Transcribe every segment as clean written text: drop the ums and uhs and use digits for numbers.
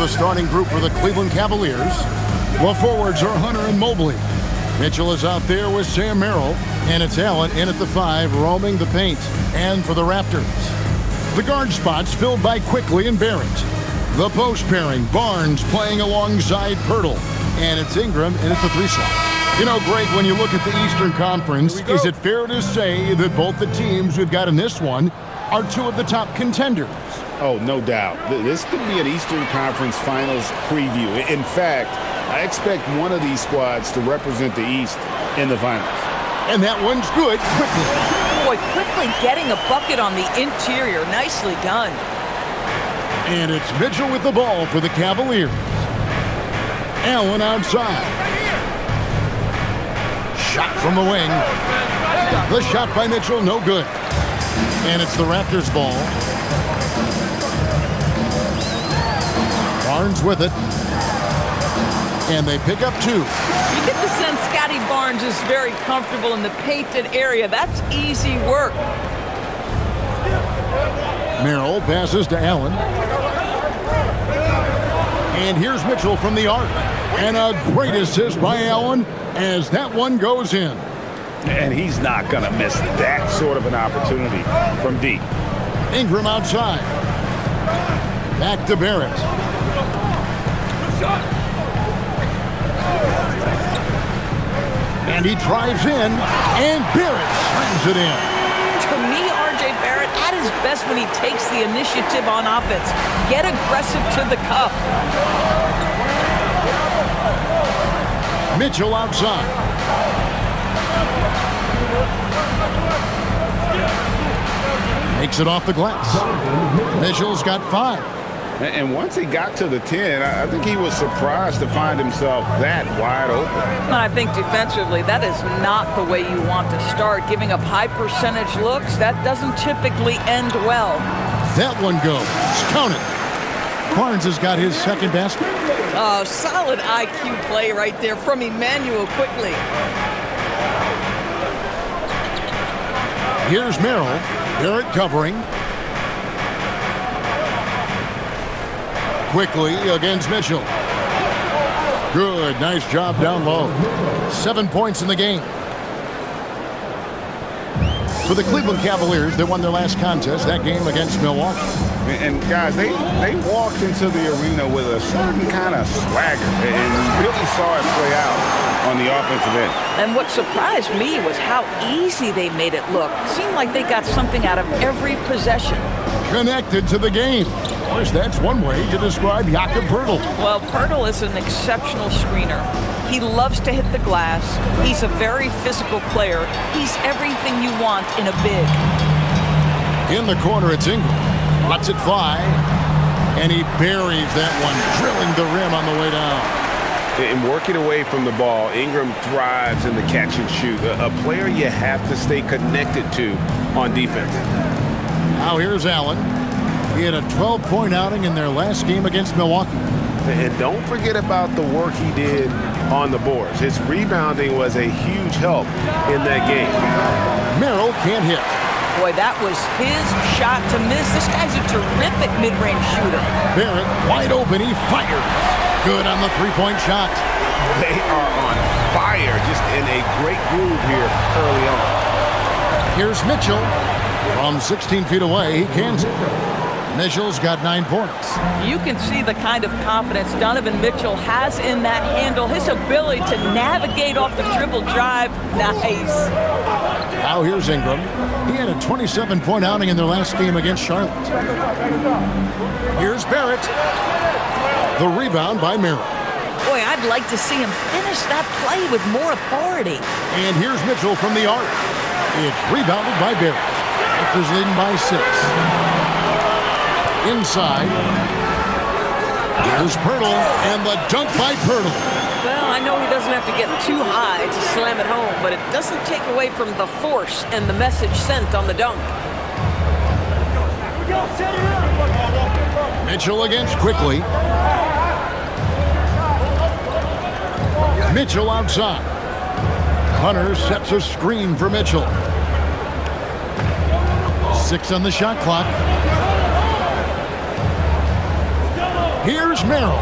the starting group for the Cleveland Cavaliers. The forwards are Hunter and Mobley. Mitchell is out there with Sam Merrill, and it's Allen in at the 5, roaming the paint. And for the Raptors, the guard spots filled by Quickly and Barrett. The post pairing, Barnes playing alongside Pirtle, and it's Ingram in at the 3 slot. You know, Greg, when you look at the Eastern Conference, is it fair to say that both the teams we've got in this one are 2 of the top contenders? Oh, no doubt. This could be an Eastern Conference Finals preview. In fact, I expect one of these squads to represent the East in the finals. And that one's good. Quickly. Boy, Quickly getting a bucket on the interior. Nicely done. And it's Mitchell with the ball for the Cavaliers. Allen outside. Shot from the wing. The shot by Mitchell, no good. And it's the Raptors' ball. Barnes with it. And they pick up 2. You get the sense Scotty Barnes is very comfortable in the painted area. That's easy work. Merrill passes to Allen. And here's Mitchell from the arc. And a great assist by Allen as that one goes in. And he's not going to miss that sort of an opportunity from deep. Ingram outside. Back to Barrett. And he drives in, and Barrett slams it in. To me, R.J. Barrett at his best when he takes the initiative on offense. Get aggressive to the cup. Mitchell outside. Makes it off the glass. Mitchell's got 5. And once he got to the 10, I think he was surprised to find himself that wide open. I think defensively, that is not the way you want to start. Giving up high percentage looks, that doesn't typically end well. That one goes. Count it. Barnes has got his second basket. Oh, solid IQ play right there from Emmanuel Quickly. Here's Merrill. Barrett covering. Quickly against Mitchell. Good, nice job down low. 7 points in the game. For the Cleveland Cavaliers, they won their last contest, that game against Milwaukee. And guys, they walked into the arena with a certain kind of swagger, and you really saw it play out on the offensive end. And what surprised me was how easy they made it look. It seemed like they got something out of every possession. Connected to the game. Of course, that's one way to describe Jakob Poeltl. Well, Poeltl is an exceptional screener. He loves to hit the glass. He's a very physical player. He's everything you want in a big. In the corner, it's Ingram. Lets it fly. And he buries that one, drilling the rim on the way down. And working away from the ball, Ingram thrives in the catch and shoot. A player you have to stay connected to on defense. Now here's Allen. He had a 12-point outing in their last game against Milwaukee. And don't forget about the work he did on the boards. His rebounding was a huge help in that game. Merrill can't hit. Boy, that was his shot to miss. This guy's a terrific mid-range shooter. Barrett wide open. He fires. Good on the three-point shot. They are on fire, just in a great groove here early on. Here's Mitchell. From 16 feet away, he cans it. Mitchell's got 9 points. You can see the kind of confidence Donovan Mitchell has in that handle. His ability to navigate off the dribble drive, nice. Now here's Ingram. He had a 27-point outing in their last game against Charlotte. Here's Barrett. The rebound by Merrill. Boy, I'd like to see him finish that play with more authority. And here's Mitchell from the arc. It's rebounded by Barrett. Raptors leading by 6. Inside. Here's Poeltl, and the dunk by Poeltl. Well, I know he doesn't have to get too high to slam it home, but it doesn't take away from the force and the message sent on the dunk. Mitchell against Quickly. Mitchell outside. Hunter sets a screen for Mitchell. 6 on the shot clock. Here's Merrill.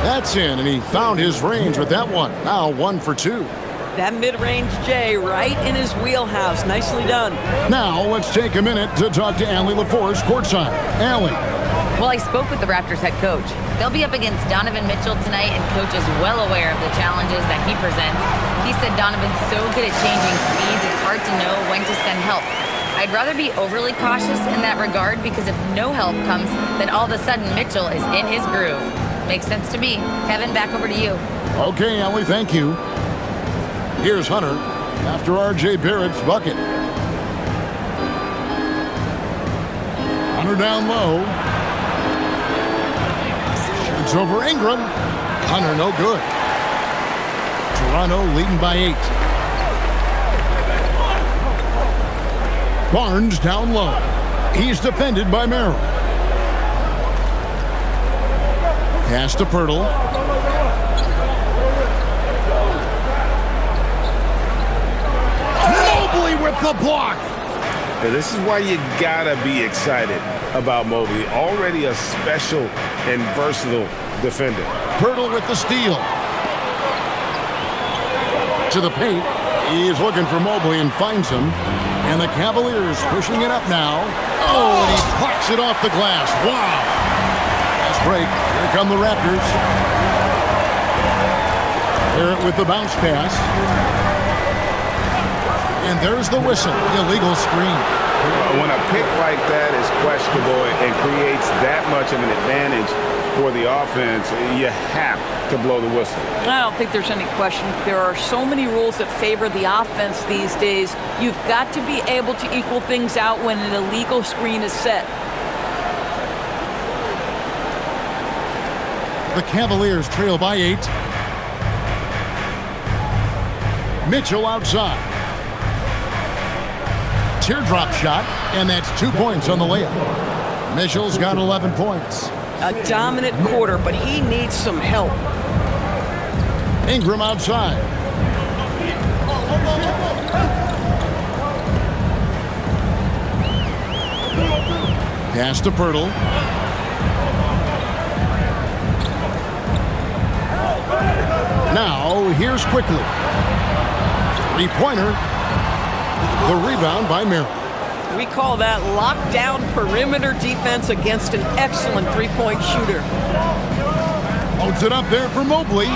That's in, and he found his range with that one. Now 1 for 2. That mid-range J right in his wheelhouse. Nicely done. Now let's take a minute to talk to Allie LaForce courtside. Allie. Well, I spoke with the Raptors head coach. They'll be up against Donovan Mitchell tonight, and coach is well aware of the challenges that he presents. He said Donovan's so good at changing speeds, it's hard to know when to send help. I'd rather be overly cautious in that regard, because if no help comes, then all of a sudden Mitchell is in his groove. Makes sense to me. Kevin, back over to you. Okay, Allie, thank you. Here's Hunter after R.J. Barrett's bucket. Hunter down low. Shoots over Ingram. Hunter no good. Toronto leading by 8. Barnes down low. He's defended by Merrill. Pass to Pirtle. Mobley with the block. Now, this is why you gotta be excited about Mobley. Already a special and versatile defender. Pirtle with the steal. To the paint. He's looking for Mobley and finds him. And the Cavaliers pushing it up now. Oh, and he plucks it off the glass. Wow. Nice break. Here come the Raptors. Barrett with the bounce pass. And there's the whistle. Illegal screen. When a pick like that is questionable and creates that much of an advantage for the offense, you have to blow the whistle. I don't think there's any question. There are so many rules that favor the offense these days. You've got to be able to equal things out when an illegal screen is set. The Cavaliers trail by 8. Mitchell outside. Teardrop shot, and that's 2 points on the layup. Mitchell's got 11 points. A dominant quarter, but he needs some help. Ingram outside. Pass to Pirtle. Now, here's Quickly. Three-pointer. The rebound by Merrill. We call that lockdown perimeter defense against an excellent three-point shooter. Holds it up there for Mobley.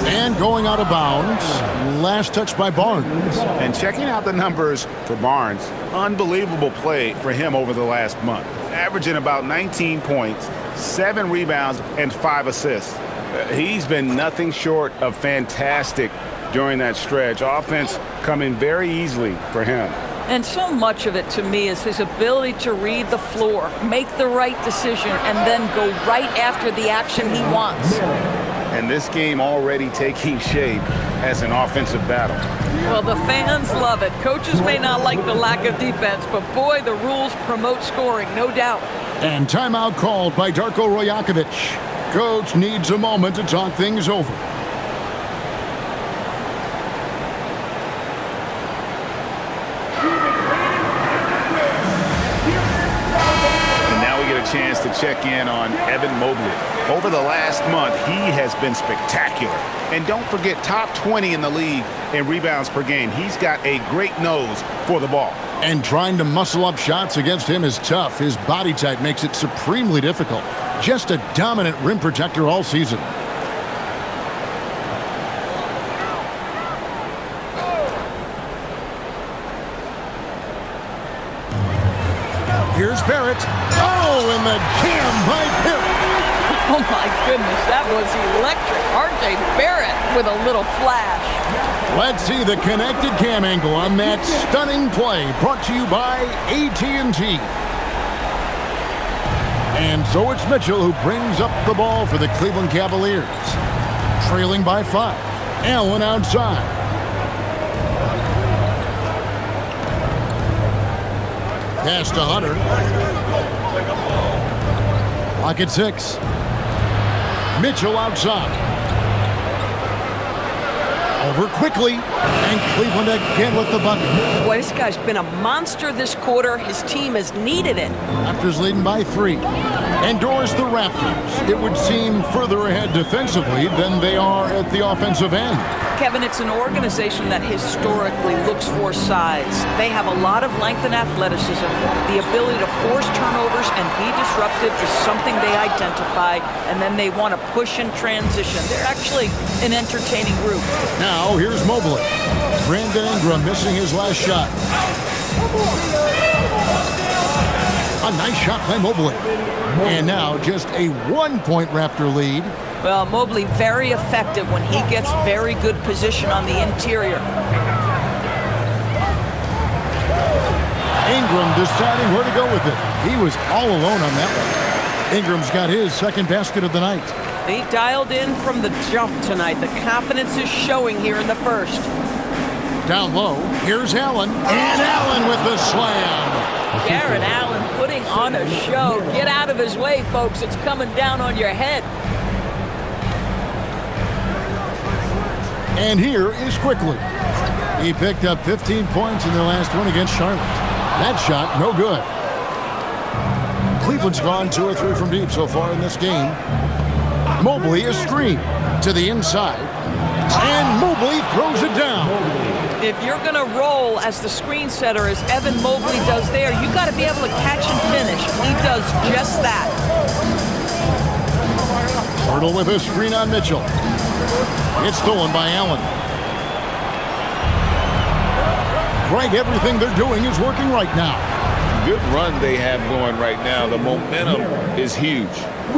And going out of bounds. Last touch by Barnes. And checking out the numbers for Barnes, unbelievable play for him over the last month. Averaging about 19 points, 7 rebounds, and 5 assists. He's been nothing short of fantastic during that stretch. Offense coming very easily for him. And so much of it, to me, is his ability to read the floor, make the right decision, and then go right after the action he wants. And this game already taking shape as an offensive battle. Well, the fans love it. Coaches may not like the lack of defense, but boy, the rules promote scoring, no doubt. And timeout called by Darko Rajakovic. Coach needs a moment to talk things over. Chance to check in on Evan Mobley. Over the last month, he has been spectacular. And don't forget, top 20 in the league in rebounds per game. He's got a great nose for the ball. And trying to muscle up shots against him is tough. His body type makes it supremely difficult. Just a dominant rim protector all season. Here's Barrett. Oh, and the jam by Barrett. Oh, my goodness, that was electric. R.J. Barrett with a little flash. Let's see the connected cam angle on that stunning play, brought to you by AT&T. And so it's Mitchell who brings up the ball for the Cleveland Cavaliers. Trailing by 5. Allen outside. Pass to Hunter. Clock at 6. Mitchell outside. Over quickly, and Cleveland again with the bucket. Boy, this guy's been a monster this quarter. His team has needed it. Raptors leading by 3. Endorse the Raptors. It would seem further ahead defensively than they are at the offensive end. Kevin, it's an organization that historically looks for size. They have a lot of length and athleticism. The ability to force turnovers and be disruptive is something they identify, and then they want to push in transition. They're actually an entertaining group. Now, here's Mobley. Brandon Ingram missing his last shot. A nice shot by Mobley. And now just a 1-point Raptor lead. Well, Mobley very effective when he gets very good position on the interior. Ingram deciding where to go with it. He was all alone on that one. Ingram's got his second basket of the night. He dialed in from the jump tonight. The confidence is showing here in the first. Down low, here's Allen. And Allen with the slam. Jared Allen putting on a show. Get out of his way, folks. It's coming down on your head. And here is Quickly. He picked up 15 points in their last one against Charlotte. That shot, no good. Cleveland's gone 2 or 3 from deep so far in this game. Mobley is screened to the inside. And Mobley throws it down. If you're going to roll as the screen setter as Evan Mobley does there, you got to be able to catch and finish. He does just that. Hurdle with a screen on Mitchell. It's stolen by Allen. Greg, everything they're doing is working right now. Good run they have going right now. The momentum is huge.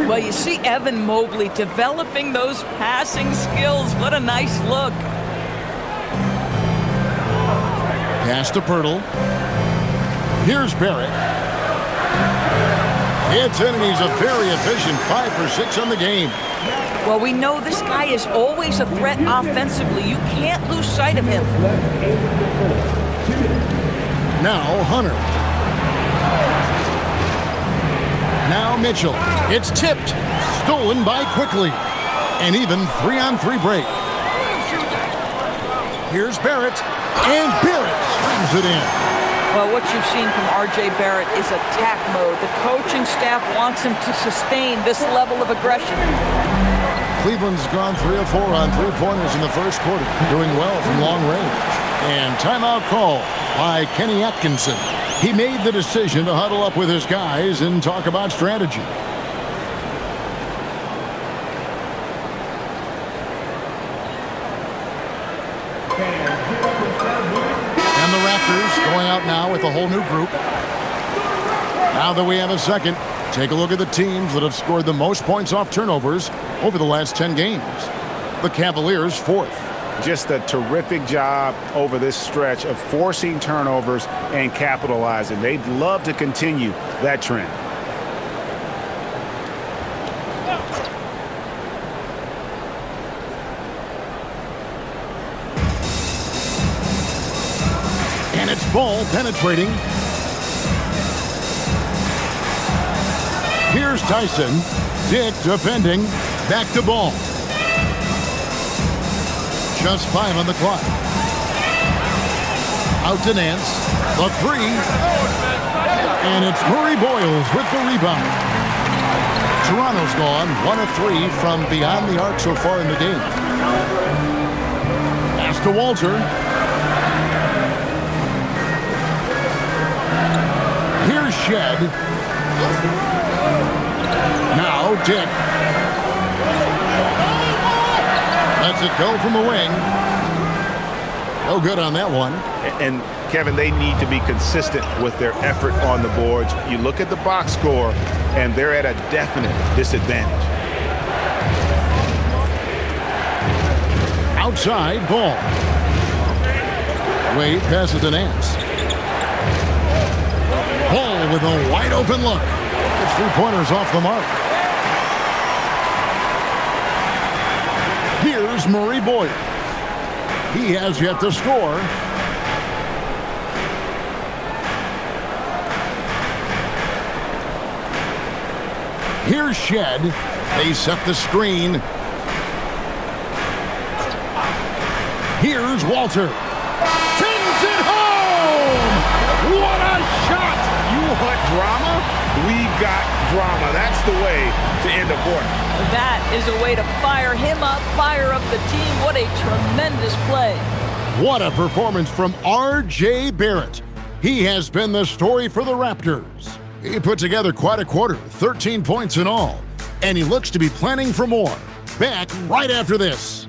Well, you see Evan Mobley developing those passing skills. What a nice look. Pass to Pirtle. Here's Barrett. It's in, and he's a very efficient 5 for 6 on the game. Well, we know this guy is always a threat offensively. You can't lose sight of him. Now Hunter. Now Mitchell. It's tipped. Stolen by Quickly. An even 3-on-3 break. Here's Barrett. And Barrett slams it in. Well, what you've seen from R.J. Barrett is attack mode. The coaching staff wants him to sustain this level of aggression. Cleveland's gone 3 of 4 on 3-pointers in the first quarter, doing well from long range. And timeout call by Kenny Atkinson. He made the decision to huddle up with his guys and talk about strategy. And the Raptors going out now with a whole new group. Now that we have a second, take a look at the teams that have scored the most points off turnovers over the last 10 games. The Cavaliers 4th. Just a terrific job over this stretch of forcing turnovers and capitalizing. They'd love to continue that trend. And it's ball penetrating. Here's Tyson. Dick defending. Back to ball. Just 5 on the clock. Out to Nance. The 3. And it's Murray Boyles with the rebound. Toronto's gone 1 of 3 from beyond the arc so far in the game. Pass to Walter. Here's Shed. Now Dick. Lets it go from the wing. No good on that one. And Kevin, they need to be consistent with their effort on the boards. You look at the box score, and they're at a definite disadvantage. Outside ball. Wade passes to Nance. Ball with a wide open look. It's 3-pointers off the mark. Here's Murray Boyle. He has yet to score. Here's Shed. They set the screen. Here's Walter. Sends it home! What a shot! You want drama? We've got drama. That's the way to end a quarter. That is a way to fire him up, fire up the team. What a tremendous play. What a performance from R.J. Barrett. He has been the story for the Raptors. He put together quite a quarter, 13 points in all, and he looks to be planning for more. Back right after this.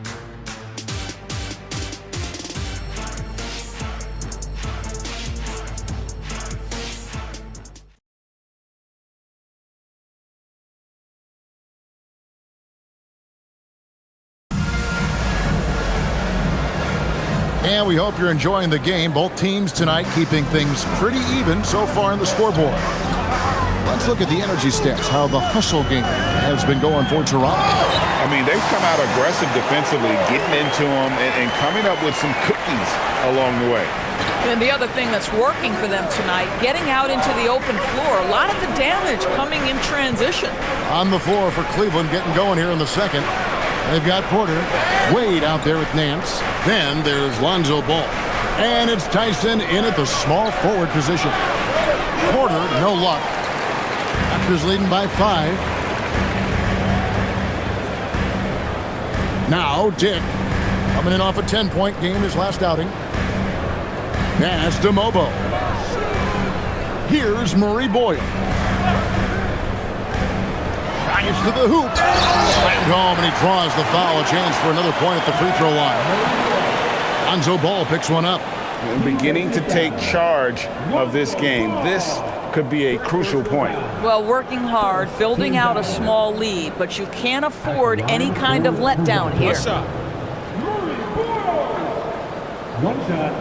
And we hope you're enjoying the game. Both teams tonight keeping things pretty even so far in the scoreboard. Let's look at the energy stats, how the hustle game has been going for Toronto. I mean, they've come out aggressive defensively, getting into them and coming up with some cookies along the way. And the other thing that's working for them tonight, getting out into the open floor. A lot of the damage coming in transition. On the floor for Cleveland, getting going here in the second. They've got Porter, Wade out there with Nance. Then there's Lonzo Ball. And it's Tyson in at the small forward position. Porter, no luck. Raptors leading by 5. Now Dick, coming in off a 10-point game his last outing. Pass to Mobo. Here's Murray Boyle. Drives to the hoop. Slammed home, and he draws the foul. A chance for another point at the free throw line. Lonzo Ball picks one up. And beginning to take charge of this game. This could be a crucial point. Well, working hard, building out a small lead, but you can't afford any kind of letdown here. One shot.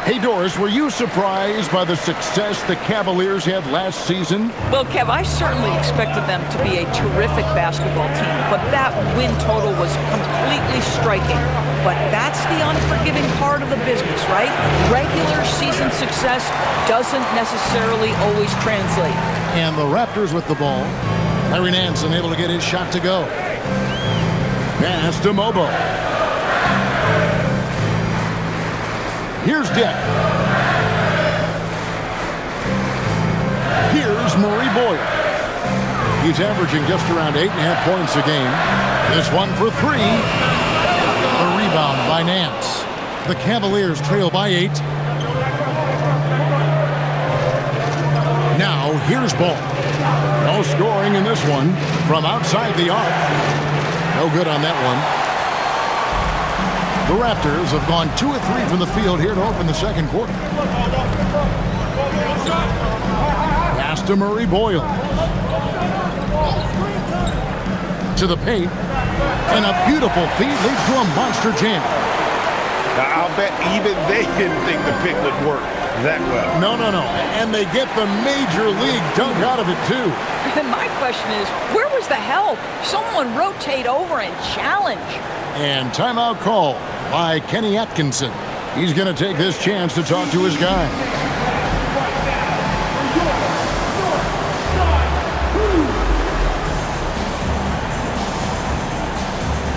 Hey, Doris, were you surprised by the success the Cavaliers had last season? Well, Kev, I certainly expected them to be a terrific basketball team, but that win total was completely striking. But that's the unforgiving part of the business, right? Regular season success doesn't necessarily always translate. And the Raptors with the ball. Larry Nance unable to get his shot to go. Pass to Mobo. Here's Dick. Here's Murray Boyle. He's averaging just around 8.5 points a game. This one for 3. A rebound by Nance. The Cavaliers trail by 8. Now here's Ball. No scoring in this one from outside the arc. No good on that one. The Raptors have gone 2 of 3 from the field here to open the second quarter. Pass to Murray Boyle. To the paint. And a beautiful feed leads to a monster jam. Now, I'll bet even they didn't think the pick would work that well. No. And they get the major league dunk out of it, too. And my question is, where was the help? Someone rotate over and challenge. And timeout call by Kenny Atkinson. He's going to take this chance to talk to his guy.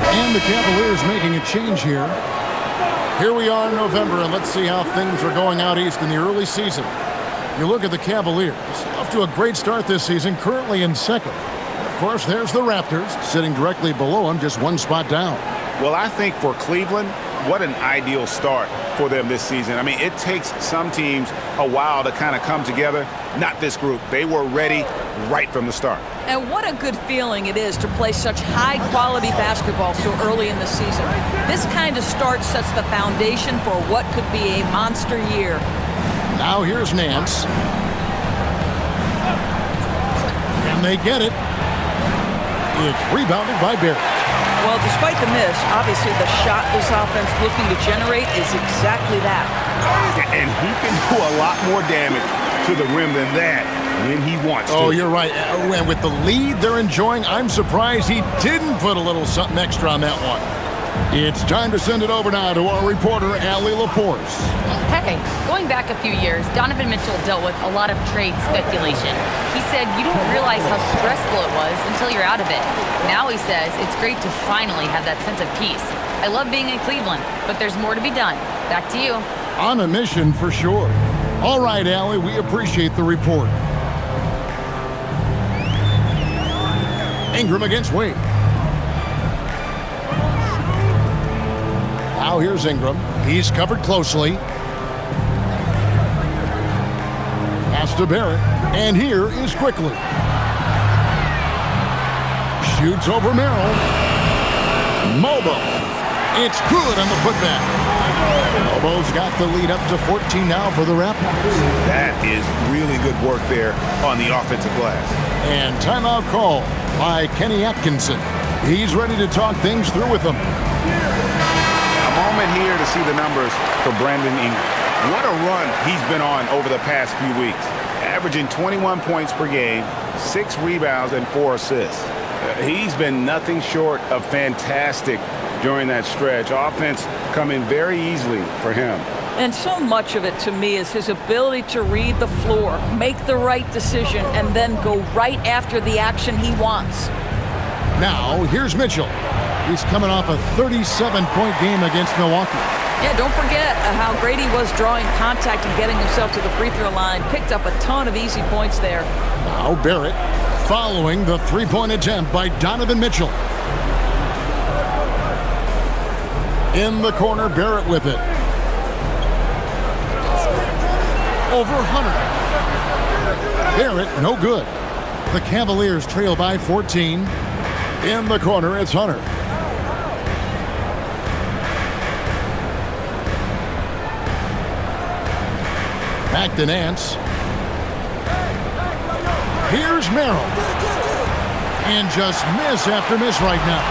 And the Cavaliers making a change here. Here we are in November, and let's see how things are going out east in the early season. You look at the Cavaliers, off to a great start this season, currently in second. And of course, there's the Raptors, sitting directly below them, just one spot down. Well, I think for Cleveland, what an ideal start for them this season. I mean, it takes some teams a while to kind of come together. Not this group. They were ready right from the start. And what a good feeling it is to play such high-quality basketball so early in the season. This kind of start sets the foundation for what could be a monster year. Now here's Nance. And they get it. It's rebounded by Barrett. Well, despite the miss, obviously the shot this offense looking to generate is exactly that. And he can do a lot more damage to the rim than that when he wants to. Oh, you're right. And with the lead they're enjoying, I'm surprised he didn't put a little something extra on that one. It's time to send it over now to our reporter, Allie LaForce. Hey, going back a few years, Donovan Mitchell dealt with a lot of trade speculation. He said you don't realize how stressful it was until you're out of it. Now he says it's great to finally have that sense of peace. I love being in Cleveland, but there's more to be done. Back to you. On a mission for sure. All right, Allie, we appreciate the report. Ingram against Wade. Now here's Ingram. He's covered closely. Pass to Barrett. And here is Quickly. Shoots over Merrill. Mobo. It's good on the putback. Mobo's got the lead up to 14 now for the Raptors. That is really good work there on the offensive glass. And timeout call by Kenny Atkinson. He's ready to talk things through with them. A moment here to see the numbers for Brandon Ingram. What a run he's been on over the past few weeks. Averaging 21 points per game, 6 rebounds, and 4 assists. He's been nothing short of fantastic during that stretch. Offense coming very easily for him. And so much of it to me is his ability to read the floor, make the right decision, and then go right after the action he wants. Now, here's Mitchell. He's coming off a 37-point game against Milwaukee. Yeah, don't forget how great he was drawing contact and getting himself to the free throw line. Picked up a ton of easy points there. Now Barrett following the three-point attempt by Donovan Mitchell. In the corner, Barrett with it. Over Hunter. Barrett, no good. The Cavaliers trail by 14. In the corner, it's Hunter. Back to Nance. Here's Merrill. And just miss after miss right now.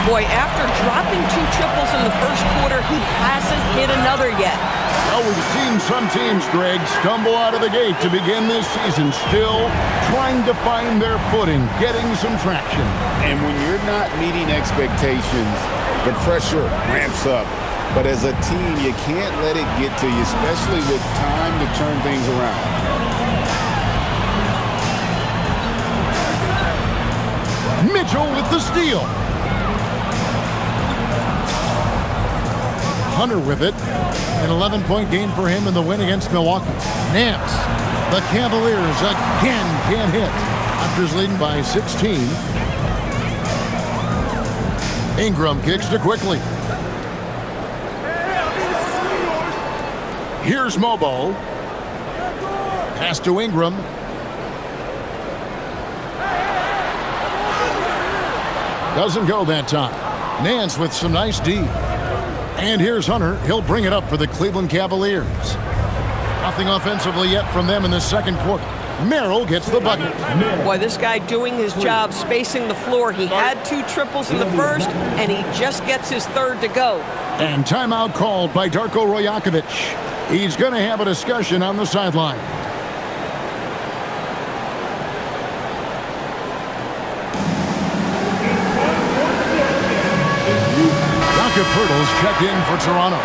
Boy, after dropping 2 triples in the first quarter, he hasn't hit another yet. Well, we've seen some teams, Greg, stumble out of the gate to begin this season, still trying to find their footing, getting some traction. And when you're not meeting expectations, the pressure ramps up. But as a team, you can't let it get to you, especially with time to turn things around. Mitchell with the steal. Hunter with it. An 11-point game for him in the win against Milwaukee. Nance. The Cavaliers again can't hit. Raptors leading by 16. Ingram kicks to Quickly. Here's Mobo. Pass to Ingram. Doesn't go that time. Nance with some nice D. And here's Hunter. He'll bring it up for the Cleveland Cavaliers. Nothing offensively yet from them in the second quarter. Merrill gets the bucket. Boy, this guy doing his job, spacing the floor. He had 2 triples in the first, and he just gets his third to go. And timeout called by Darko Rajakovic. He's going to have a discussion on the sideline. Jakob Poeltl's checked in for Toronto.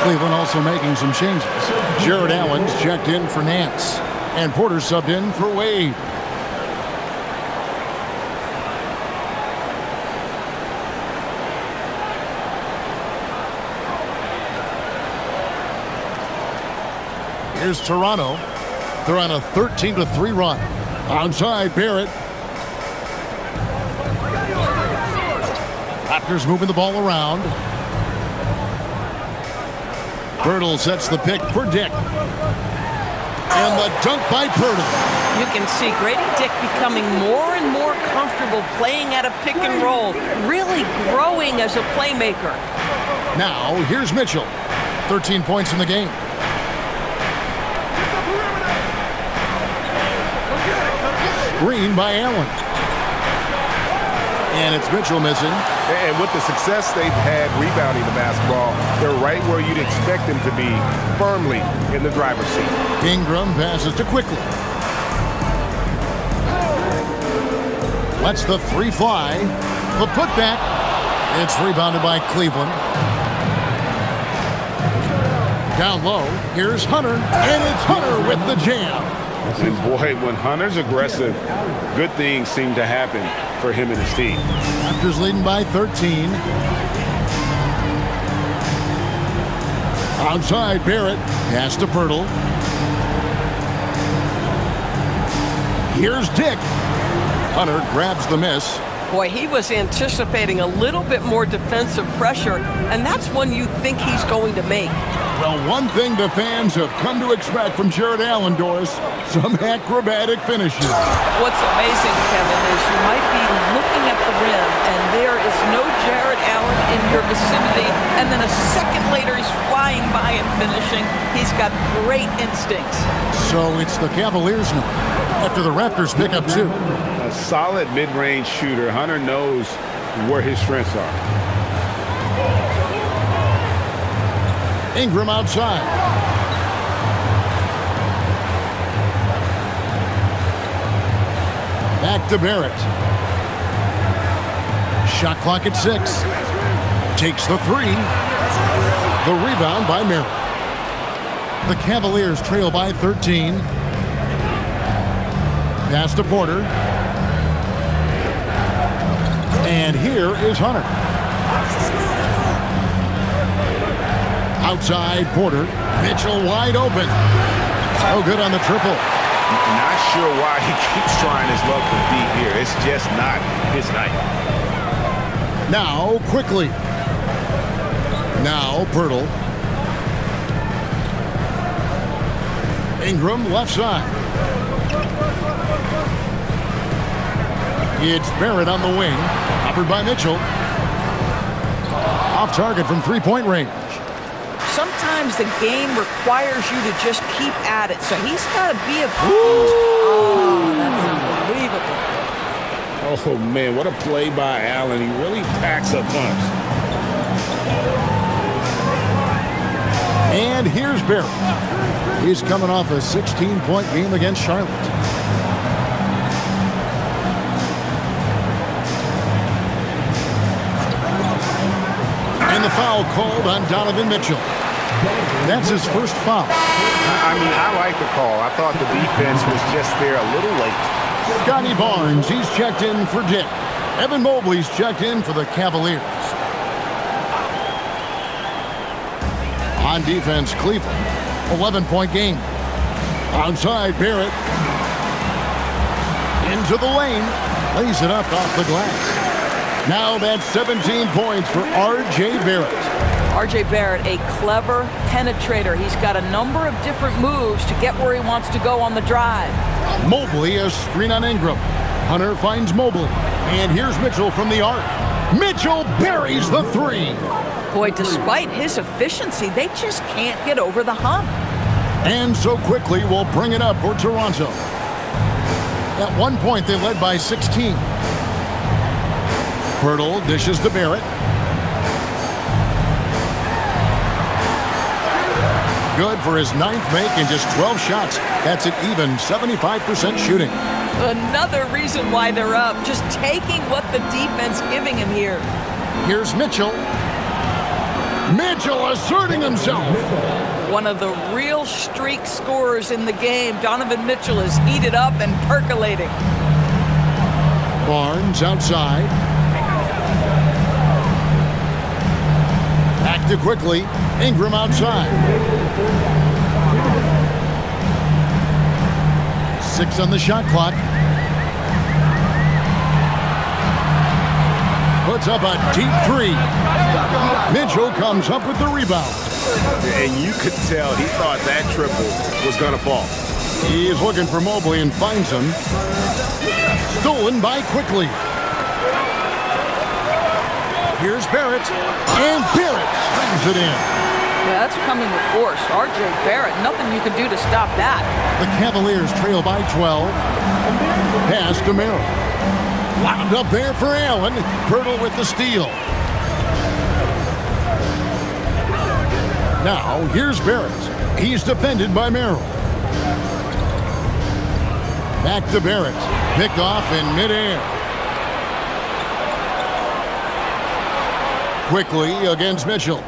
Cleveland also making some changes. Jared Allen's checked in for Nance. And Porter subbed in for Wade. Here's Toronto. They're on a 13-3 run. Outside, Barrett. Raptors moving the ball around. Poeltl sets the pick for Dick. And the dunk by Poeltl. You can see Grady Dick becoming more and more comfortable playing at a pick and roll, really growing as a playmaker. Now, here's Mitchell. 13 points in the game. Screen by Allen. And it's Mitchell missing. And with the success they've had rebounding the basketball, they're right where you'd expect them to be, firmly in the driver's seat. Ingram passes to Quickly. Lets the 3 fly. The putback. It's rebounded by Cleveland. Down low, here's Hunter, and it's Hunter with the jam. And boy, when Hunter's aggressive, good things seem to happen for him and his team. Raptors leading by 13. Outside, Barrett. Pass to Pirtle. Here's Dick. Hunter grabs the miss. Boy, he was anticipating a little bit more defensive pressure, and that's one you think he's going to make. Well, one thing the fans have come to expect from Jared Allen, Doris, some acrobatic finishes. What's amazing, Kevin, is you might be looking at the rim, and there is no Jared Allen in your vicinity, and then a second later he's flying by and finishing. He's got great instincts. So it's the Cavaliers now, after the Raptors pick up 2. A solid mid-range shooter. Hunter knows where his strengths are. Ingram outside. Back to Barrett. Shot clock at 6. Takes the 3. The rebound by Merrill. The Cavaliers trail by 13. Pass to Porter. And here is Hunter. Outside, Porter. Mitchell wide open. So good on the triple. Not sure why he keeps trying his luck for deep here. It's just not his night. Now, quickly. Now, Pirtle. Ingram left side. It's Barrett on the wing. Covered by Mitchell. Off target from three-point range. Sometimes the game requires you to just keep at it, so he's got to be a... Oh, that's unbelievable. Oh, man, what a play by Allen. He really packs a punch. And here's Barrett. He's coming off a 16-point game against Charlotte. And the foul called on Donovan Mitchell. That's his first foul. I mean, I like the call. I thought the defense was just there a little late. Scotty Barnes, he's checked in for Dick. Evan Mobley's checked in for the Cavaliers. On defense, Cleveland. 11-point game. Outside, Barrett. Into the lane. Lays it up off the glass. Now that's 17 points for R.J. Barrett. R.J. Barrett, a clever penetrator. He's got a number of different moves to get where he wants to go on the drive. Mobley, a screen on Ingram. Hunter finds Mobley. And here's Mitchell from the arc. Mitchell buries the 3. Boy, despite his efficiency, they just can't get over the hump. And so quickly we'll bring it up for Toronto. At one point, they led by 16. Pirtle dishes to Barrett. Good for his 9th make and just 12 shots. That's an even 75% shooting. Another reason why they're up, just taking what the defense giving him here. Here's Mitchell. Mitchell asserting himself. One of the real streak scorers in the game. Donovan Mitchell is heated up and percolating. Barnes outside. Back to quickly. Ingram outside. 6 on the shot clock. Puts up a deep 3. Mitchell comes up with the rebound. And you could tell he thought that triple was going to fall. He's looking for Mobley and finds him. Stolen by Quickly. Here's Barrett. And Barrett brings it in. Yeah, that's coming with force. R.J. Barrett, nothing you can do to stop that. The Cavaliers trail by 12. Pass to Merrill. Wound up there for Allen. Pirtle with the steal. Now, here's Barrett. He's defended by Merrill. Back to Barrett. Picked off in midair. Quickly against Mitchell.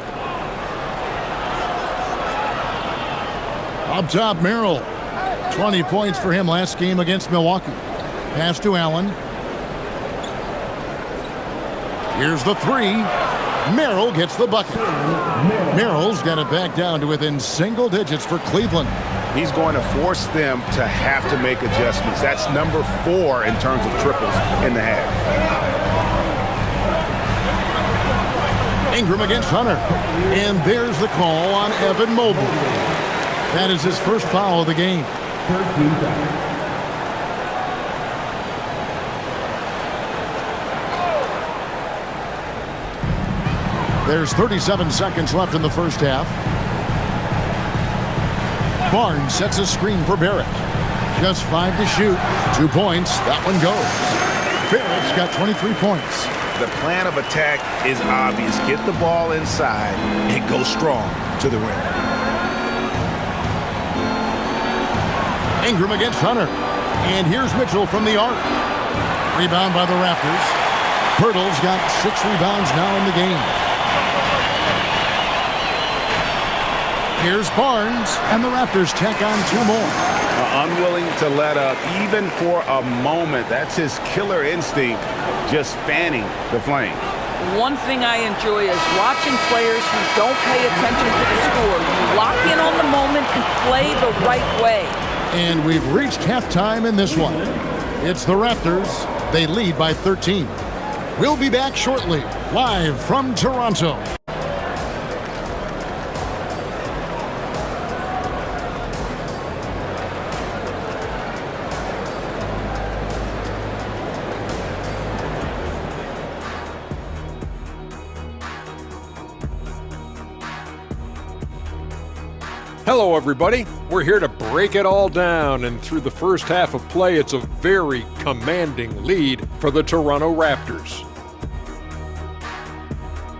Up top, Merrill. 20 points for him last game against Milwaukee. Pass to Allen. Here's the three. Merrill gets the bucket. Merrill's got it back down to within single digits for Cleveland. He's going to force them to have to make adjustments. That's number 4 in terms of triples in the half. Ingram against Hunter. And there's the call on Evan Mobley. That is his first foul of the game. 13 seconds. There's 37 seconds left in the first half. Barnes sets a screen for Barrett. Just 5 to shoot. 2 points. That one goes. Barrett's got 23 points. The plan of attack is obvious. Get the ball inside and go strong to the rim. Ingram against Hunter. And here's Mitchell from the arc. Rebound by the Raptors. Pirtle's got 6 rebounds now in the game. Here's Barnes, and the Raptors tack on 2 more. Unwilling to let up even for a moment. That's his killer instinct, just fanning the flame. One thing I enjoy is watching players who don't pay attention to the score. Lock in on the moment and play the right way. And we've reached halftime in this one. It's the Raptors. They lead by 13. We'll be back shortly, live from Toronto. Hello, everybody. We're here to break it all down, and through the first half of play, it's a very commanding lead for the Toronto Raptors.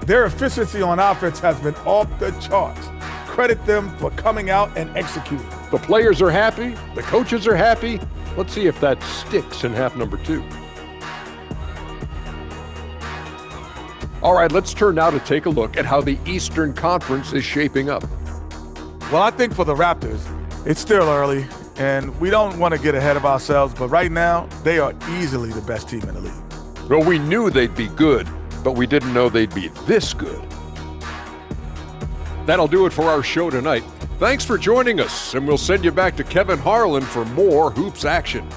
Their efficiency on offense has been off the charts. Credit them for coming out and executing. The players are happy. The coaches are happy. Let's see if that sticks in half number 2. All right, let's turn now to take a look at how the Eastern Conference is shaping up. Well, I think for the Raptors, it's still early, and we don't want to get ahead of ourselves, but right now, they are easily the best team in the league. Well, we knew they'd be good, but we didn't know they'd be this good. That'll do it for our show tonight. Thanks for joining us, and we'll send you back to Kevin Harlan for more hoops action.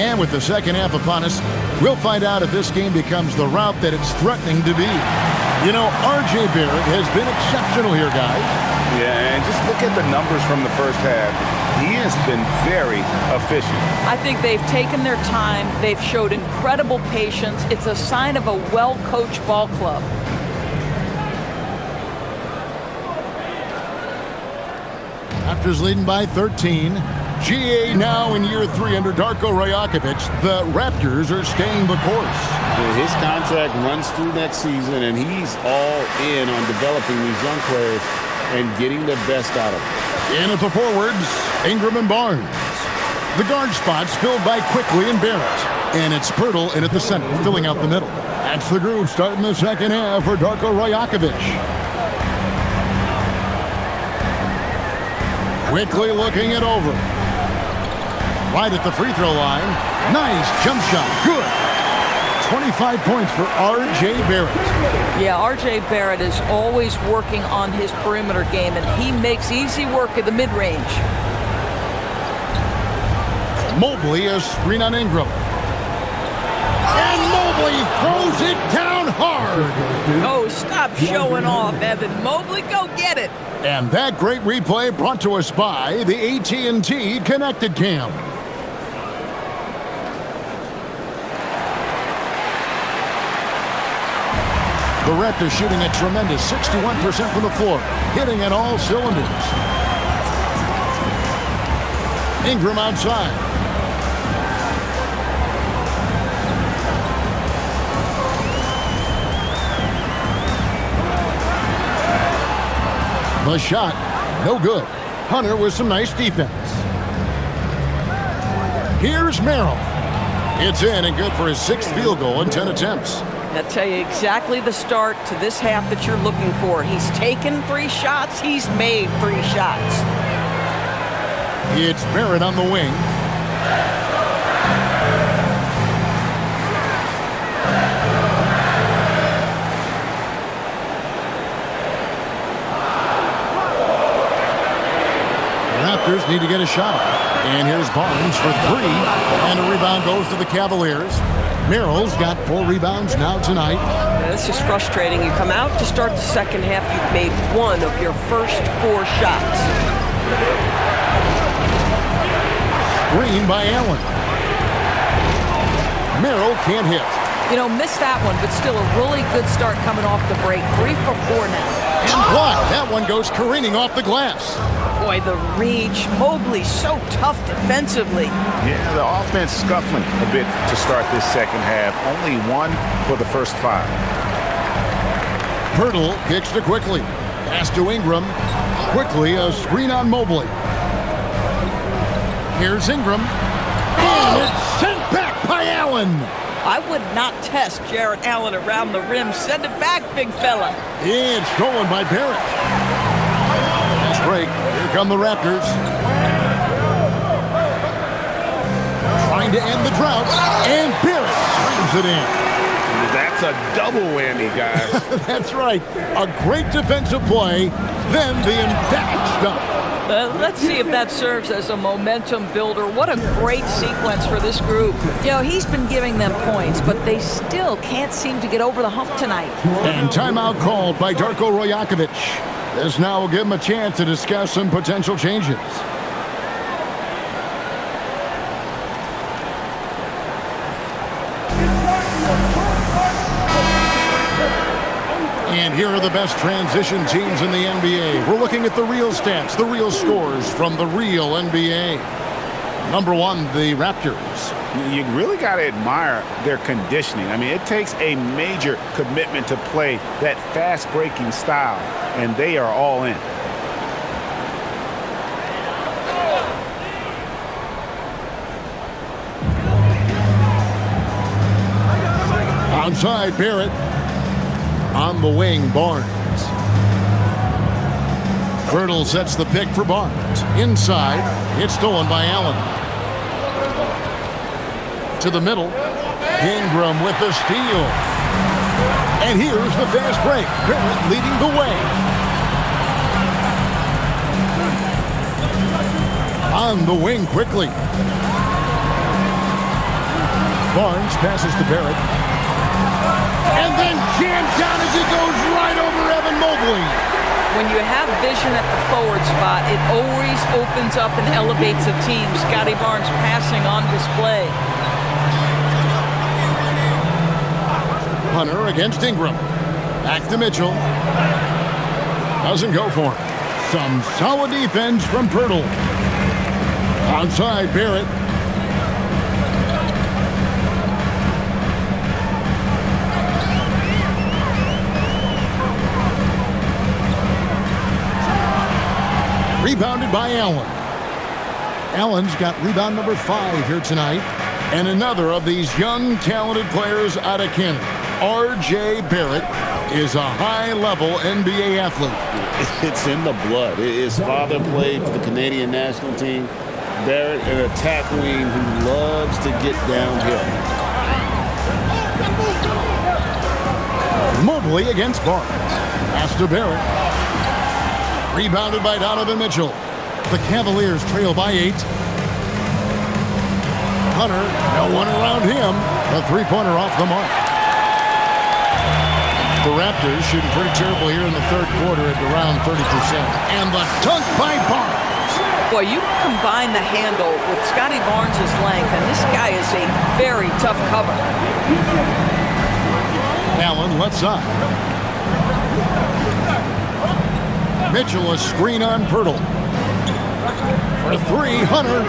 And with the second half upon us, we'll find out if this game becomes the route that it's threatening to be. You know, R.J. Barrett has been exceptional here, guys. Yeah, and just look at the numbers from the first half. He has been very efficient. I think they've taken their time. They've showed incredible patience. It's a sign of a well-coached ball club. Raptors leading by 13. GA now in year 3 under Darko Rajakovic. The Raptors are staying the course. His contract runs through next season, and he's all in on developing these young players and getting the best out of them. In at the forwards, Ingram and Barnes. The guard spots filled by Quickly and Barrett. And it's Pirtle in at the center, filling out the middle. That's the group starting the second half for Darko Rajakovic. Quickly looking it over. Right at the free throw line. Nice jump shot. Good. 25 points for R.J. Barrett. Yeah, R.J. Barrett is always working on his perimeter game, and he makes easy work at the mid-range. Mobley a screen on Ingram. And Mobley throws it down hard. Oh, stop showing off, Evan Mobley. Go get it. And that great replay brought to us by the AT&T Connected Cam. The Raptors shooting a tremendous 61% from the floor, hitting at all cylinders. Ingram outside. The shot, no good. Hunter with some nice defense. Here's Merrill. It's in and good for his 6th field goal in 10 attempts. I'll tell you exactly the start to this half that you're looking for. He's taken 3 shots. He's made 3 shots. It's Barrett on the wing. The Raptors need to get a shot off. And here's Barnes for 3. And a rebound goes to the Cavaliers. Merrill's got 4 rebounds now tonight. Yeah, this is frustrating. You come out to start the second half, you've made 1 of your first 4 shots. Screen by Allen. Merrill can't hit. You know, missed that one, but still a really good start coming off the break. 3 for 4 now. And blocked. That one goes careening off the glass. Boy, the reach. Mobley so tough defensively. Yeah, the offense scuffling a bit to start this second half. Only 1 for the first 5. Pirtle kicks to Quickly. Pass to Ingram. Quickly a screen on Mobley. Here's Ingram. And it's sent back by Allen. I would not test Jarrett Allen around the rim. Send it back, big fella. And stolen by Barrett. Nice break. Here come the Raptors. Trying to end the drought. And Barrett slams it in. That's a double whammy, guys. That's right. A great defensive play, then the emphatic stuff. Let's see if that serves as a momentum builder. What a great sequence for this group. You know, he's been giving them points, but they still can't seem to get over the hump tonight. And timeout called by Darko Rojakovic. This now will give him a chance to discuss some potential changes. And here are the best transition teams in the NBA. We're looking at the real stats, the real scores from the real NBA. Number 1, the Raptors. You really got to admire their conditioning. I mean, it takes a major commitment to play that fast-breaking style, and they are all in. Outside, Barrett. On the wing, Barnes. Pirtle sets the pick for Barnes. Inside, it's stolen by Allen. To the middle, Ingram with the steal. And here's the fast break. Barrett leading the way. On the wing quickly. Barnes passes to Barrett. And then jammed down as he goes right over Evan Mobley. When you have vision at the forward spot, it always opens up and elevates a team. Scotty Barnes passing on display. Hunter against Ingram. Back to Mitchell. Doesn't go for it. Some solid defense from Pirtle. Outside, Barrett. Rebounded by Allen. Allen's got rebound number 5 here tonight. And another of these young, talented players out of Canada. R.J. Barrett is a high-level NBA athlete. It's in the blood. His father played for the Canadian national team. Barrett, an attack wing who loves to get downhill. Mobley against Barnes. Pass to Barrett. Rebounded by Donovan Mitchell. The Cavaliers trail by 8. Hunter, no one around him. A three-pointer off the mark. The Raptors shooting pretty terrible here in the third quarter at around 30%. And the dunk by Barnes. Boy, you combine the handle with Scotty Barnes' length, and this guy is a very tough cover. Allen left side. Mitchell a screen on Pirtle. For 3, Hunter.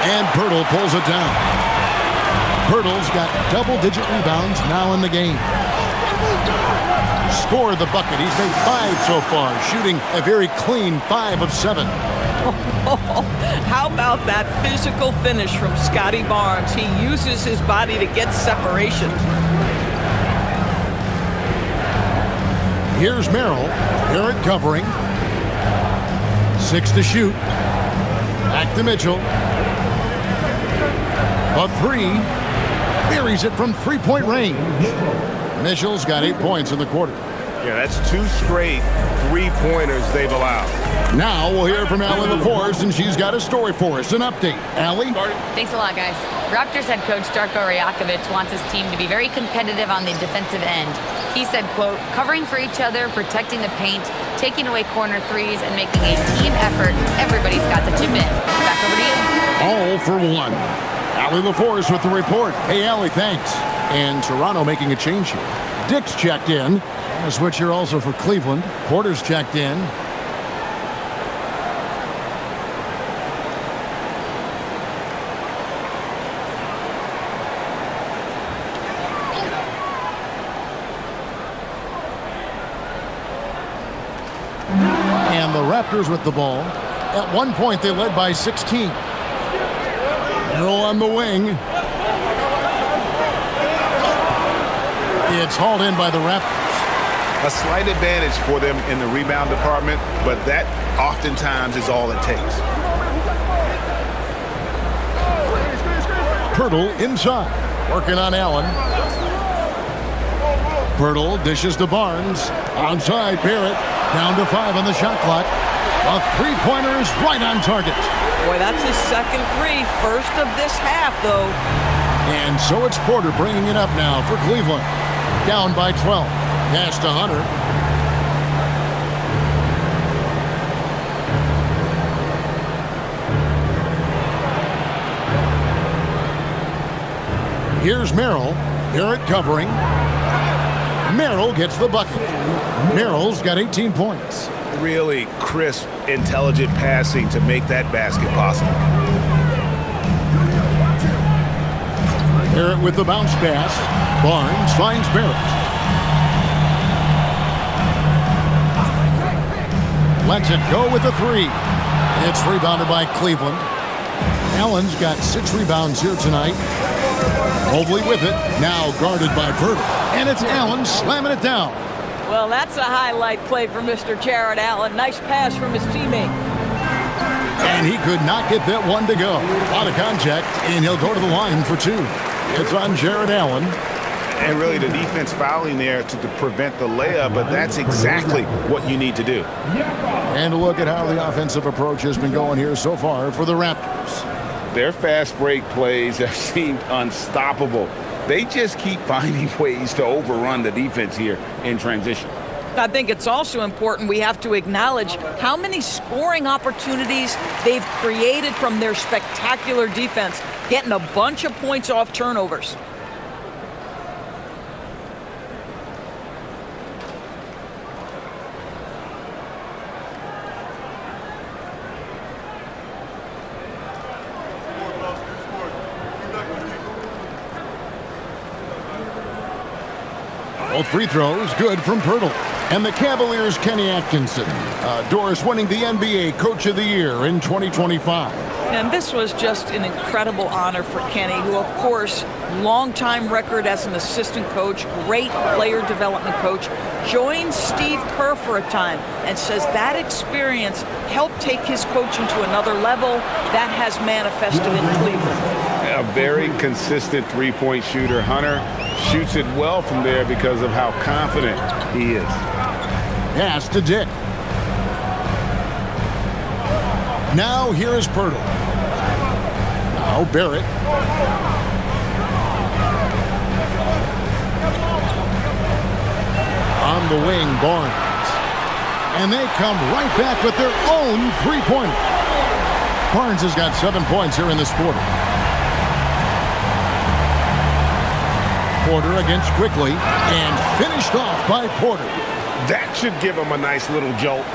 And Pirtle pulls it down. Pirtle's got double-digit rebounds now in the game. Scored the bucket. He's made 5 so far, shooting a very clean 5 of 7. How about that physical finish from Scotty Barnes? He uses his body to get separation. Here's Merrill. Barrett covering. 6 to shoot. Back to Mitchell. A 3. Buries it from three-point range. Mitchell's got 8 points in the quarter. Yeah, that's 2 straight three-pointers they've allowed. Now we'll hear from Allie LaForce, and she's got a story for us. An update. Allie? Thanks a lot, guys. Raptors head coach Darko Rajakovic wants his team to be very competitive on the defensive end. He said, quote, covering for each other, protecting the paint, taking away corner threes, and making a team effort. Everybody's got to chip in. Back over to you. All for one. Allie LaForce with the report. Hey, Allie, thanks. And Toronto making a change here. Dick's checked in. A switch here also for Cleveland. Porter's checked in. And the Raptors with the ball. At one point, they led by 16. Merrill on the wing. It's hauled in by the Raptors. A slight advantage for them in the rebound department, but that oftentimes is all it takes. Pirtle inside. Working on Allen. Pirtle dishes to Barnes. Onside, Barrett. Down to 5 on the shot clock. A three-pointer is right on target. Boy, that's his second 3. First of this half, though. And so it's Porter bringing it up now for Cleveland. Down by 12. Pass to Hunter. Here's Merrill. Barrett covering. Merrill gets the bucket. Merrill's got 18 points. Really crisp, intelligent passing to make that basket possible. Barrett with the bounce pass. Barnes finds Barrett. Lets it go with a 3. It's rebounded by Cleveland. Allen's got 6 rebounds here tonight. Mobley with it. Now guarded by Pirtle. And it's Allen slamming it down. Well, that's a highlight play for Mr. Jared Allen. Nice pass from his teammate. And he could not get that one to go. Out of contact, and he'll go to the line for 2. It's on Jared Allen. And really the defense fouling there to prevent the layup, but that's exactly what you need to do. And look at how the offensive approach has been going here so far for the Raptors. Their fast break plays have seemed unstoppable. They just keep finding ways to overrun the defense here in transition. I think it's also important we have to acknowledge how many scoring opportunities they've created from their spectacular defense, getting a bunch of points off turnovers. Both free throws good from Pirtle. And the Cavaliers' Kenny Atkinson. Doris winning the NBA Coach of the Year in 2025. And this was just an incredible honor for Kenny, who, of course, long-time record as an assistant coach, great player development coach, joined Steve Kerr for a time and says that experience helped take his coaching to another level. That has manifested in Cleveland. A very consistent three-point shooter. Hunter shoots it well from there because of how confident he is. Pass to Dick. Now here is Pirtle. Now Barrett. On the wing, Barnes. And they come right back with their own three-pointer. Barnes has got 7 points here in this quarter. Porter against Quickly, and finished off by Porter. That should give him a nice little jolt.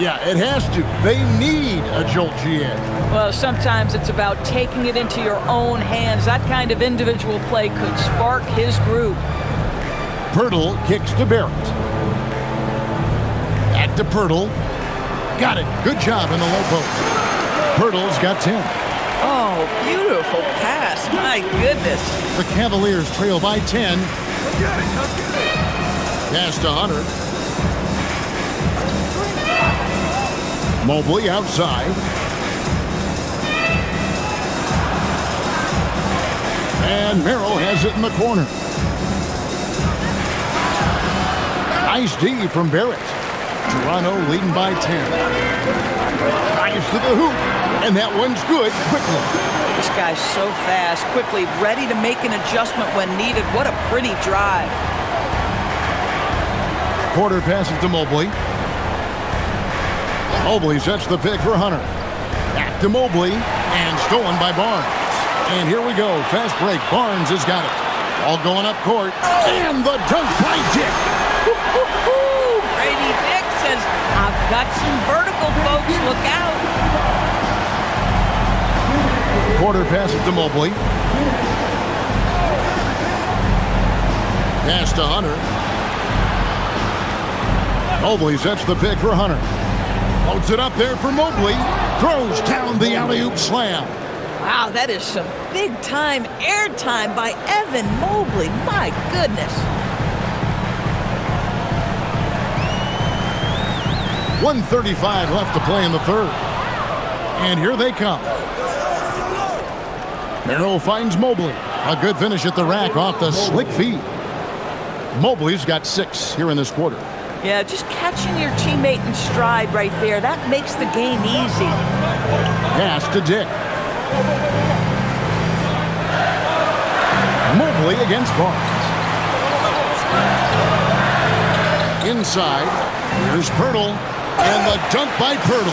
Yeah, it has to. They need a jolt, GA. Well, sometimes it's about taking it into your own hands. That kind of individual play could spark his group. Pirtle kicks to Barrett. Back to Pirtle. Got it. Good job in the low post. Pirtle's got 10. Oh, beautiful pass. My goodness. The Cavaliers trail by 10. Pass to Hunter. Mobley outside. And Merrill has it in the corner. Nice D from Barrett. Toronto leading by 10. Nice to the hoop. And that one's good quickly. This guy's so fast, quickly, ready to make an adjustment when needed. What a pretty drive. Porter passes to Mobley. Mobley sets the pick for Hunter. Back to Mobley, and stolen by Barnes. And here we go, fast break. Barnes has got it. All going up court, and the dunk by Dick. Brady Dick says, I've got some vertical, folks. Look out. Porter passes to Mobley. Pass to Hunter. Mobley sets the pick for Hunter. Loads it up there for Mobley. Throws down the alley-oop slam. Wow, that is some big-time airtime by Evan Mobley. My goodness. 1:35 left to play in the third. And here they come. Merrill finds Mobley. A good finish at the rack off the slick feed. Mobley's got 6 here in this quarter. Yeah, just catching your teammate in stride right there. That makes the game easy. Pass to Dick. Mobley against Barnes. Inside, here's Pirtle, and the dunk by Pirtle.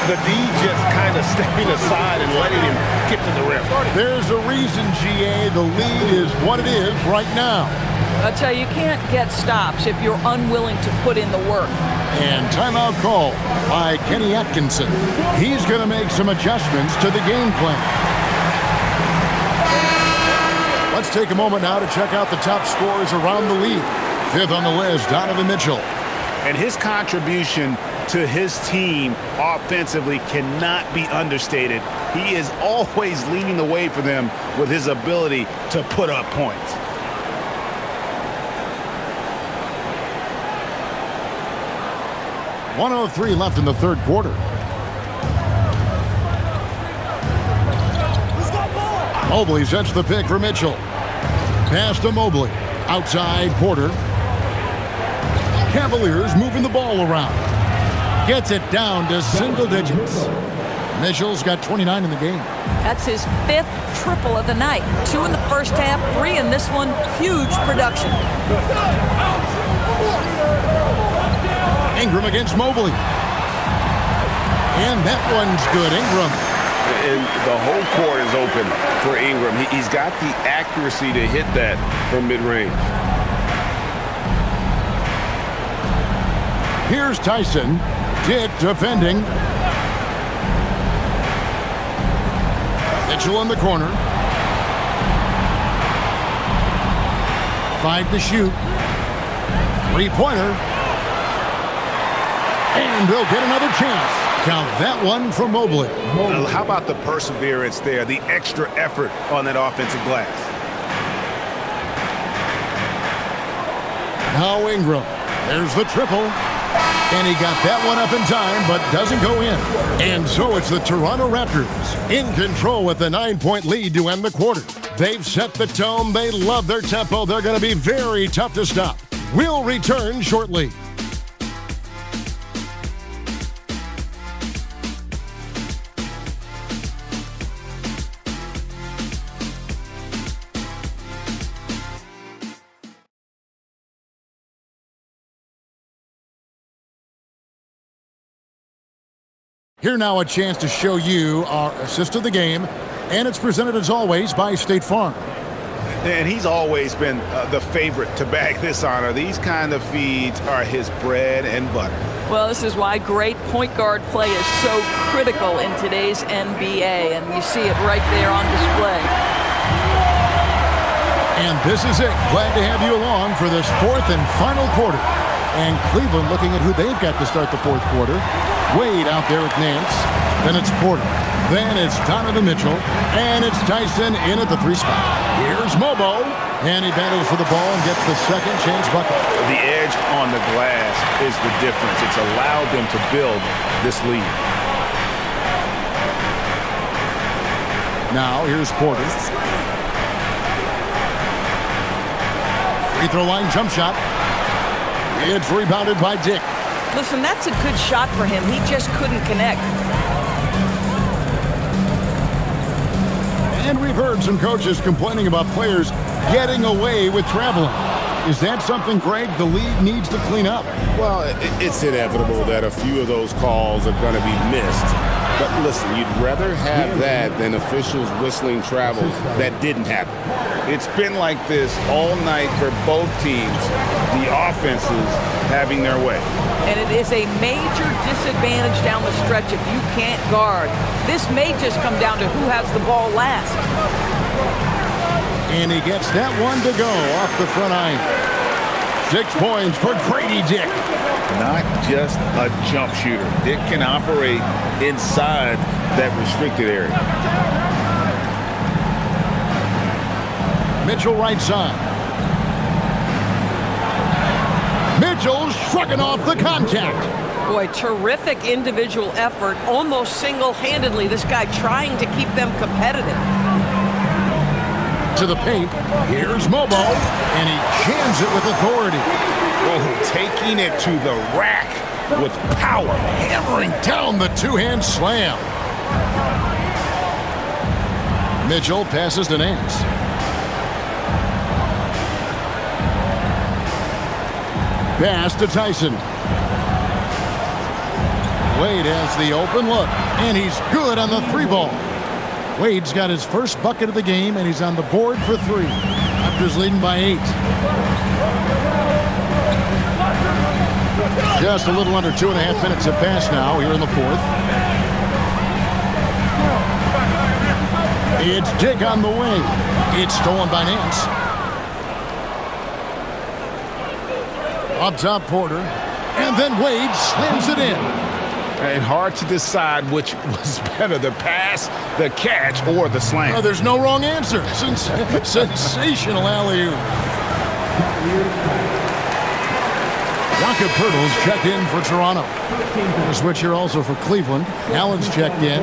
The D just kind of stepping aside and letting him get to the rim. There's a reason, GA, the lead is what it is right now. I tell you, you can't get stops if you're unwilling to put in the work. And timeout call by Kenny Atkinson. He's going to make some adjustments to the game plan. Let's take a moment now to check out the top scorers around the league. 5th on the list, Donovan Mitchell. And his contribution to his team offensively cannot be understated. He is always leading the way for them with his ability to put up points. .103 left in the third quarter. Mobley sets the pick for Mitchell. Pass to Mobley. Outside, Porter. Cavaliers moving the ball around. Gets it down to single digits. Mitchell's got 29 in the game. That's his 5th triple of the night. 2 in the first half, 3 in this one. Huge production. Ingram against Mobley. And that one's good. Ingram. And the whole court is open for Ingram. He's got the accuracy to hit that from mid-range. Here's Tyson. Dick defending. Mitchell in the corner. 5 to shoot. 3-pointer. And they'll get another chance. Count that one for Mobley. Well, how about the perseverance there, the extra effort on that offensive glass? Now Ingram. There's the triple. And he got that one up in time, but doesn't go in. And so it's the Toronto Raptors in control with a 9-point lead to end the quarter. They've set the tone. They love their tempo. They're going to be very tough to stop. We'll return shortly. Here now a chance to show you our assist of the game, and it's presented as always by State Farm. And he's always been the favorite to bag this honor. These kind of feeds are his bread and butter. Well, this is why great point guard play is so critical in today's NBA, and you see it right there on display. And this is it. Glad to have you along for this 4th and final quarter. And Cleveland looking at who they've got to start the 4th quarter. Wade out there with Nance. Then it's Porter. Then it's Donovan Mitchell. And it's Tyson in at the 3 spot. Here's Mobo. And he battles for the ball and gets the second chance bucket. The edge on the glass is the difference. It's allowed them to build this lead. Now here's Porter. Free throw line jump shot. It's rebounded by Dick. Listen, that's a good shot for him. He just couldn't connect. And we've heard some coaches complaining about players getting away with traveling. Is that something, Greg, the league needs to clean up? Well, it's inevitable that a few of those calls are going to be missed. But listen, you'd rather have that than officials whistling travels that didn't happen. It's been like this all night for both teams, the offenses having their way. And it is a major disadvantage down the stretch if you can't guard. This may just come down to who has the ball last. And he gets that one to go off the front iron. 6 points for Grady Dick. Not just a jump shooter. Dick can operate inside that restricted area. Mitchell right side. Mitchell shrugging off the contact. Boy, terrific individual effort, almost single-handedly. This guy trying to keep them competitive. To the paint. Here's Mobo. And he jams it with authority. Oh, taking it to the rack with power. Hammering down the two-hand slam. Mitchell passes to Nance. Pass to Tyson. Wade has the open look, and he's good on the 3-ball. Wade's got his first bucket of the game, and he's on the board for 3. Raptors leading by 8. Just a little under 2.5 minutes have passed now here in the 4th. It's Dick on the wing. It's stolen by Nance. Up top, Porter. And then Wade slams it in. And hard to decide which was better, the pass, the catch, or the slam. Oh, there's no wrong answer. Sensational alley-oop. Jakob Poeltl's checked in for Toronto. A switch here also for Cleveland. Allen's checked in.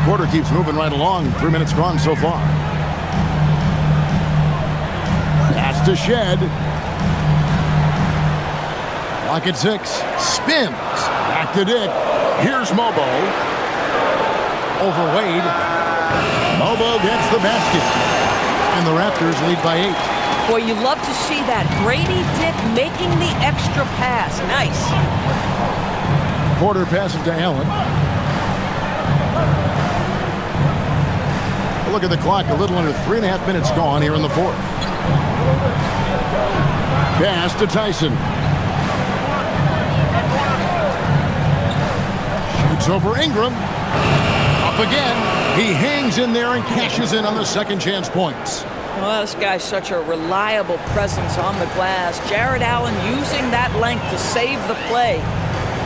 Quarter keeps moving right along. 3 minutes gone so far. Pass to Shed. Clock at 6. Spins. Back to Dick. Here's Mobo. Over Wade. Mobo gets the basket. And the Raptors lead by 8. Boy, you love to see that. Grady Dick making the extra pass. Nice. Porter passes to Allen. Look at the clock, a little under 3.5 minutes gone here in the 4th. Pass to Tyson. Shoots over Ingram. Up again. He hangs in there and cashes in on the second chance points. Well, this guy's such a reliable presence on the glass. Jared Allen using that length to save the play.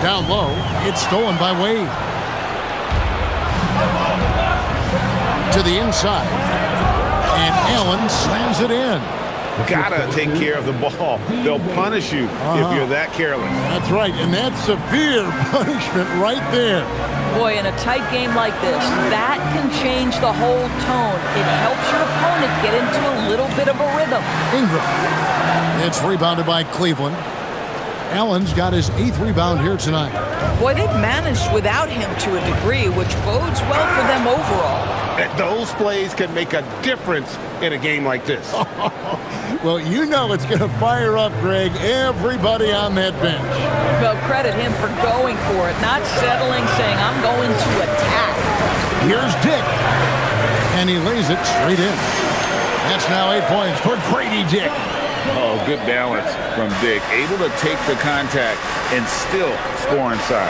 Down low, it's stolen by Wade. To the inside. And Allen slams it in. Gotta take care of the ball. They'll punish you if you're that careless. That's right, and that's severe punishment right there. Boy, in a tight game like this, that can change the whole tone. It helps your opponent get into a little bit of a rhythm. Ingram. It's rebounded by Cleveland. Allen's got his 8th rebound here tonight. Boy, they've managed without him to a degree, which bodes well for them overall. Those plays can make a difference in a game like this. Well, you know it's going to fire up, Greg, everybody on that bench. Well, credit him for going for it, not settling, saying, I'm going to attack. Here's Dick. And he lays it straight in. That's now 8 points for Grady Dick. Oh, good balance from Dick. Able to take the contact and still score inside.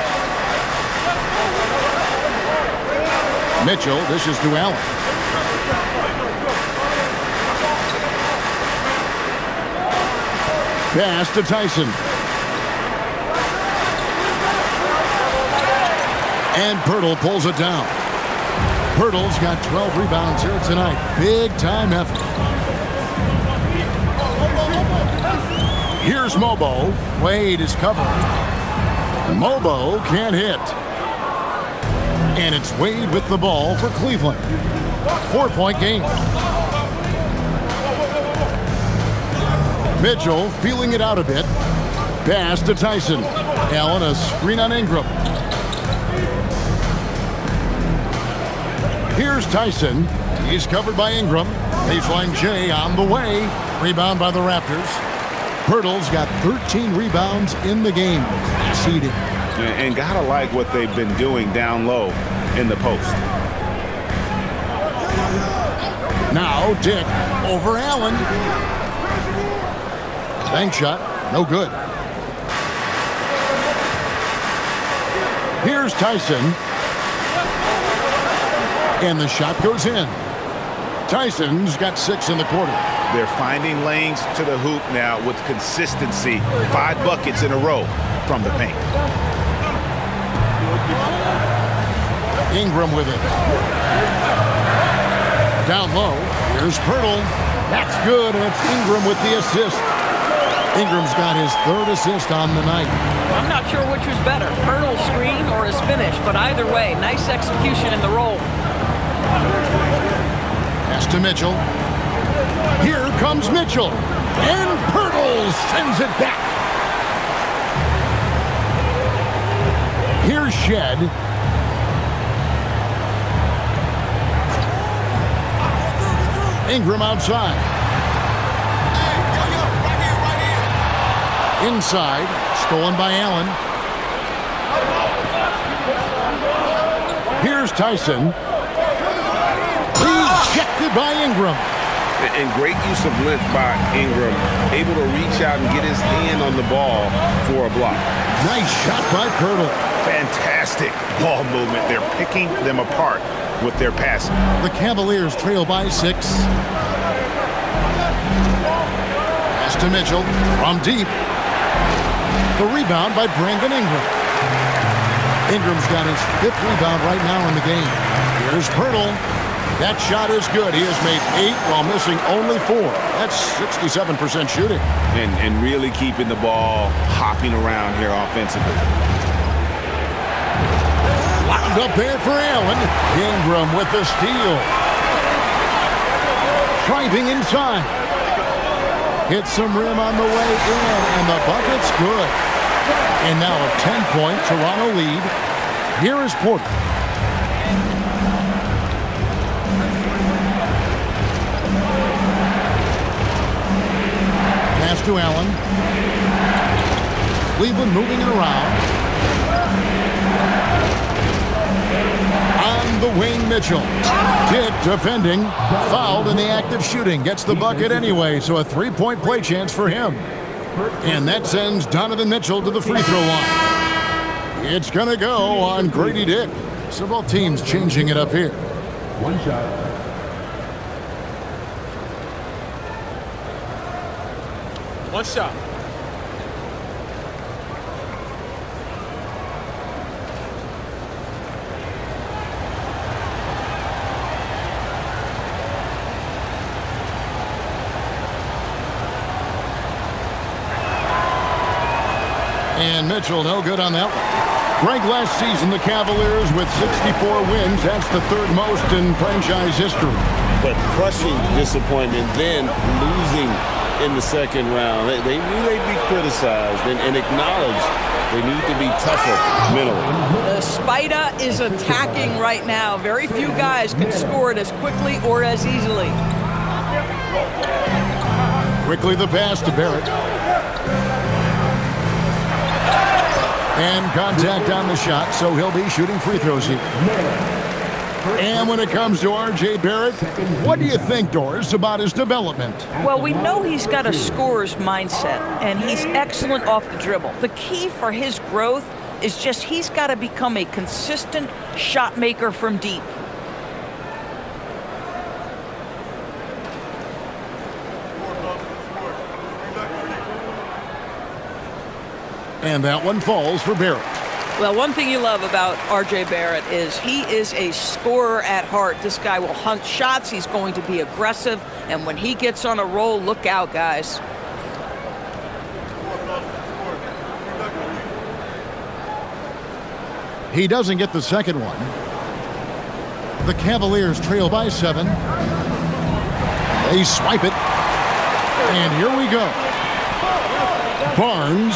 Mitchell, this is to Allen. Pass to Tyson. And Pirtle pulls it down. Pirtle's got 12 rebounds here tonight. Big time effort. Here's Mobo. Wade is covered. Mobo can't hit. And it's Wade with the ball for Cleveland. 4-point game. Mitchell feeling it out a bit. Pass to Tyson. Allen, a screen on Ingram. Here's Tyson. He's covered by Ingram. Baseline J on the way. Rebound by the Raptors. Pirtle's got 13 rebounds in the game. Seeding. And gotta like what they've been doing down low in the post. Now Dick over Allen. Bank shot, no good. Here's Tyson. And the shot goes in. Tyson's got 6 in the quarter. They're finding lanes to the hoop now with consistency. 5 buckets in a row from the paint. Ingram with it. Down low, here's Pirtle. That's good, and it's Ingram with the assist. Ingram's got his 3rd assist on the night. I'm not sure which was better, Pirtle's screen or his finish, but either way, nice execution in the roll. Pass to Mitchell. Here comes Mitchell. And Pirtle sends it back. Here's Shed. Ingram outside. Inside. Stolen by Allen. Here's Tyson. Rejected by Ingram. And great use of length by Ingram. Able to reach out and get his hand on the ball for a block. Nice shot by Pirtle. Fantastic ball movement. They're picking them apart with their passing. The Cavaliers trail by 6. Pass to Mitchell from deep. The rebound by Brandon Ingram. Ingram's got his 5th rebound right now in the game. Here's Pirtle. That shot is good. He has made 8 while missing only 4. That's 67% shooting. And really keeping the ball hopping around here offensively. Wound up there for Allen. Ingram with the steal. Driving inside. Hits some rim on the way in, and the bucket's good. And now a 10-point Toronto lead. Here is Porter. Pass to Allen. Cleveland moving it around. On the wing, Mitchell. Dick defending. Fouled in the act of shooting. Gets the bucket anyway, so a 3-point play chance for him. And that sends Donovan Mitchell to the free throw line. It's going to go on Grady Dick. So both teams changing it up here. One shot. One shot. And Mitchell, no good on that one. Greg, last season, the Cavaliers with 64 wins. That's the 3rd most in franchise history. But crushing disappointment, then losing in the 2nd round. They knew they'd be criticized and acknowledged they need to be tougher mentally. The Spider is attacking right now. Very few guys can score it as quickly or as easily. Quickly the pass to Barrett. And contact on the shot, so he'll be shooting free throws here. And when it comes to R.J. Barrett, what do you think, Doris, about his development? Well, we know he's got a scorer's mindset, and he's excellent off the dribble. The key for his growth is just he's got to become a consistent shot maker from deep. And that one falls for Barrett. Well, one thing you love about R.J. Barrett is he is a scorer at heart. This guy will hunt shots. He's going to be aggressive. And when he gets on a roll, look out, guys. He doesn't get the second one. The Cavaliers trail by 7. They swipe it. And here we go. Barnes.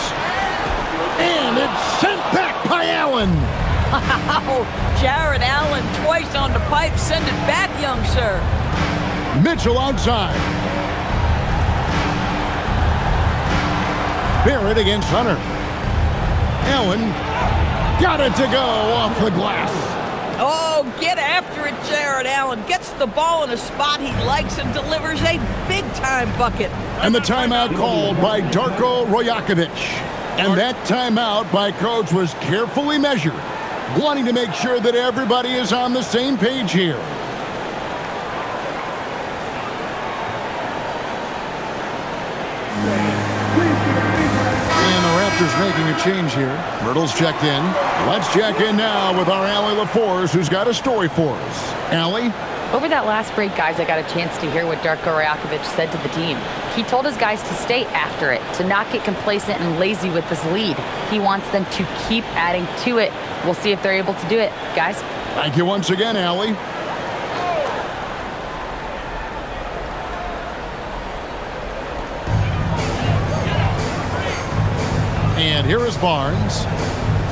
And it's sent back by Allen. Wow, Jared Allen twice on the pipe. Send it back, young sir. Mitchell outside. Barrett against Hunter. Allen got it to go off the glass. Oh, get after it, Jared Allen. Gets the ball in a spot he likes and delivers a big-time bucket. And the timeout called by Darko Rojakovic. And that timeout by Coach was carefully measured, wanting to make sure that everybody is on the same page here. And the Raptors making a change here. Myrtle's checked in. Let's check in now with our Allie LaForce, who's got a story for us. Allie? Over that last break, guys, I got a chance to hear what Darko Rajakovic said to the team. He told his guys to stay after it, to not get complacent and lazy with this lead. He wants them to keep adding to it. We'll see if they're able to do it, guys. Thank you once again, Allie. And here is Barnes.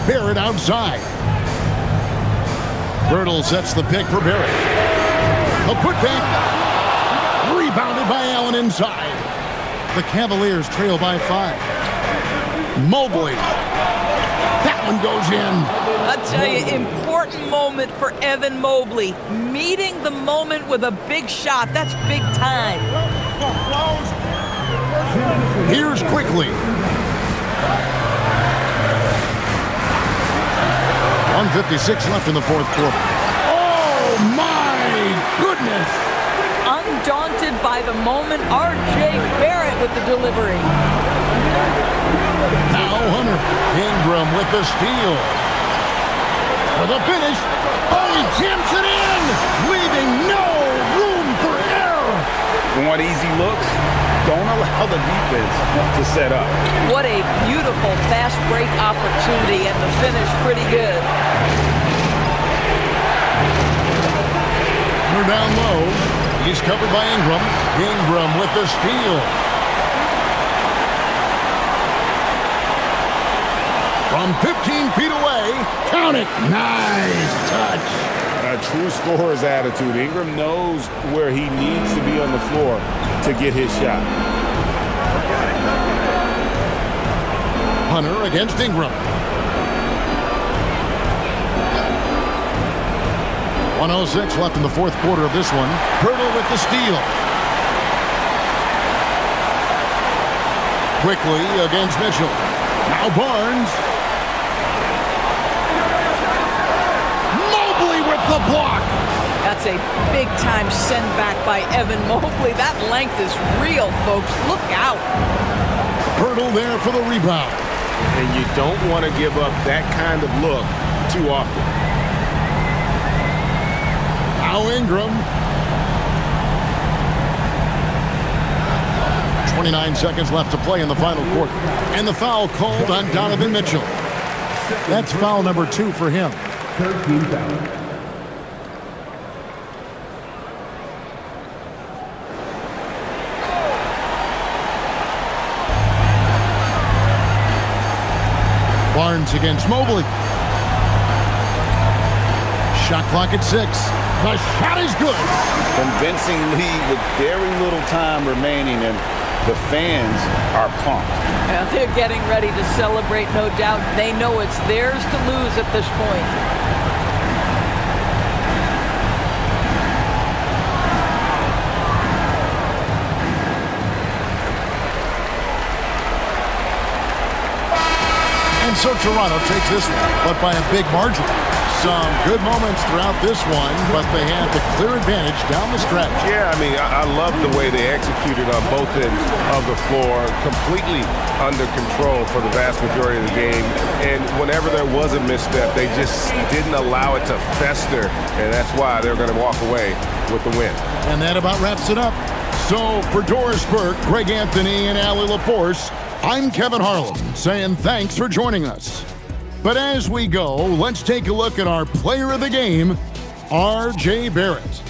Barrett outside. Birtle sets the pick for Barrett. A putback. Rebounded by Allen inside. The Cavaliers trail by 5. Mobley. That one goes in. I'll tell you, important moment for Evan Mobley. Meeting the moment with a big shot. That's big time. Here's quickly. 1:56 left in the fourth quarter. Oh, my goodness. Undaunted by the moment, R.J. Barrett with the delivery. Now Hunter. Ingram with the steal. For the finish. Oh, he jams it in, leaving no room for error. Want easy looks? Don't allow the defense to set up. What a beautiful fast break opportunity, and the finish pretty good. Hunter down low. He's covered by Ingram. Ingram with the steal. From 15 feet away, count it. Nice touch. A true scorer's attitude. Ingram knows where he needs to be on the floor to get his shot. Hunter against Ingram. 1:06 left in the fourth quarter of this one. Pirtle with the steal. Quickly against Mitchell. Now Barnes. Mobley with the block. That's a big-time send-back by Evan Mobley. That length is real, folks. Look out. Pirtle there for the rebound. And you don't want to give up that kind of look too often. Now Ingram. 29 seconds left to play in the final quarter. And the foul called on Donovan Mitchell. That's foul number 2 for him. 13 fouls. Barnes against Mobley. Shot clock at 6. The shot is good. Convincing lead with very little time remaining, and the fans are pumped. Yeah, they're getting ready to celebrate, no doubt. They know it's theirs to lose at this point. And so Toronto takes this one, but by a big margin. Some good moments throughout this one, but they had the clear advantage down the stretch. Yeah, I mean, I love the way they executed on both ends of the floor, completely under control for the vast majority of the game. And whenever there was a misstep, they just didn't allow it to fester, and that's why they're going to walk away with the win. And that about wraps it up. So for Doris Burke, Greg Anthony, and Allie LaForce, I'm Kevin Harlan saying thanks for joining us. But as we go, let's take a look at our player of the game, R.J. Barrett.